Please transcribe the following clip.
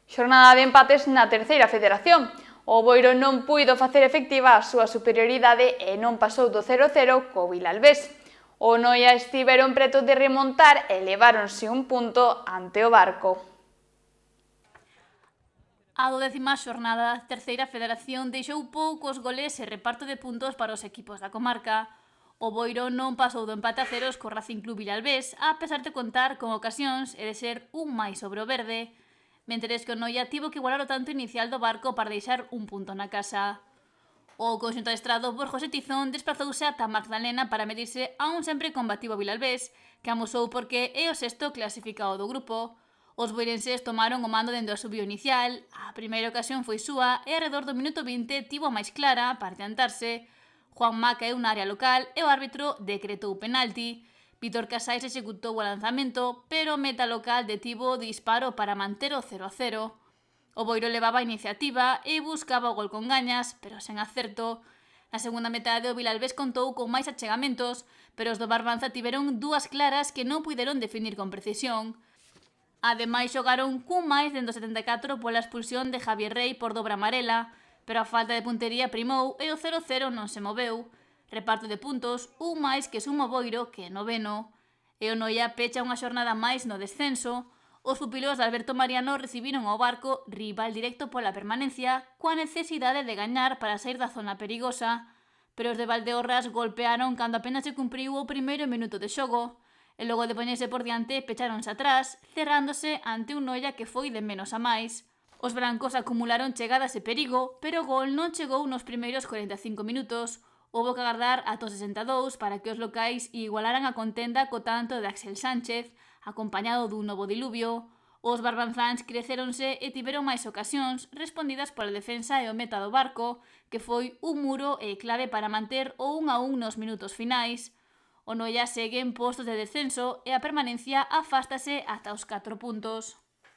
Xornada de empates na terceira federación. O Boiro non puido facer efectiva a súa superioridade e non pasou do 0-0 co Vilalbés. O Noia estiveron preto de remontar e leváronse un punto ante o Barco. A 12ª xornada da terceira federación deixou poucos goles e reparto de puntos para os equipos da comarca. O Boiro non pasou do empate a ceros co Racing Club Vilalbés, a pesar de contar con ocasións e de ser un máis sobre o verde, mentres que o Noia tivo que igualar o tanto inicial do Barco para deixar un punto na casa. O conxunto adestrado por José Tizón desplazouse ata Magdalena para medirse a un sempre combativo Vilalbés, que amosou porque é o sexto clasificado do grupo. Os boirenses tomaron o mando dende o asubio inicial, a primeira ocasión foi súa e arredor do minuto 20 tivo a máis clara para adiantarse. Juanma caeu na área local e o árbitro decretou penalti. Vítor Casais executou o lanzamento, pero o meta local detivo o disparo para manter o 0-0. O Boiro levaba a iniciativa e buscaba o gol con gañas, pero sen acerto. Na segunda metade o Vilalbés contou con máis achegamentos, pero os do Barbanza tiveron dúas claras que non puideron definir con precisión. Ademais xogaron cun máis dende o 74 pola expulsión de Javier Rey por dobra amarela, pero a falta de puntería primou e o 0-0 non se moveu. Reparto de puntos, un máis que suma o Boiro, que é noveno. E o Noia pecha unha xornada máis no descenso. Os pupilos de Alberto Mariano recibiron ao Barco, rival directo pola permanencia, coa necesidade de gañar para sair da zona perigosa, pero os de Valdeorras golpearon cando apenas se cumpriu o primeiro minuto de xogo, e logo de poñerse por diante pecháronse atrás, cerrándose ante un Noia que foi de menos a máis. Os brancos acumularon chegadas e perigo, pero o gol non chegou nos primeiros 45 minutos. Houbo que agardar ata os 62 para que os locais igualaran a contenda co tanto de Axel Sánchez, acompañado dun novo diluvio. Os barbanzáns crecéronse e tiveron máis ocasións respondidas pola defensa e o meta do Barco, que foi un muro e clave para manter o 1-1 nos minutos finais. O Noia segue en postos de descenso e a permanencia afástase ata os 4 puntos.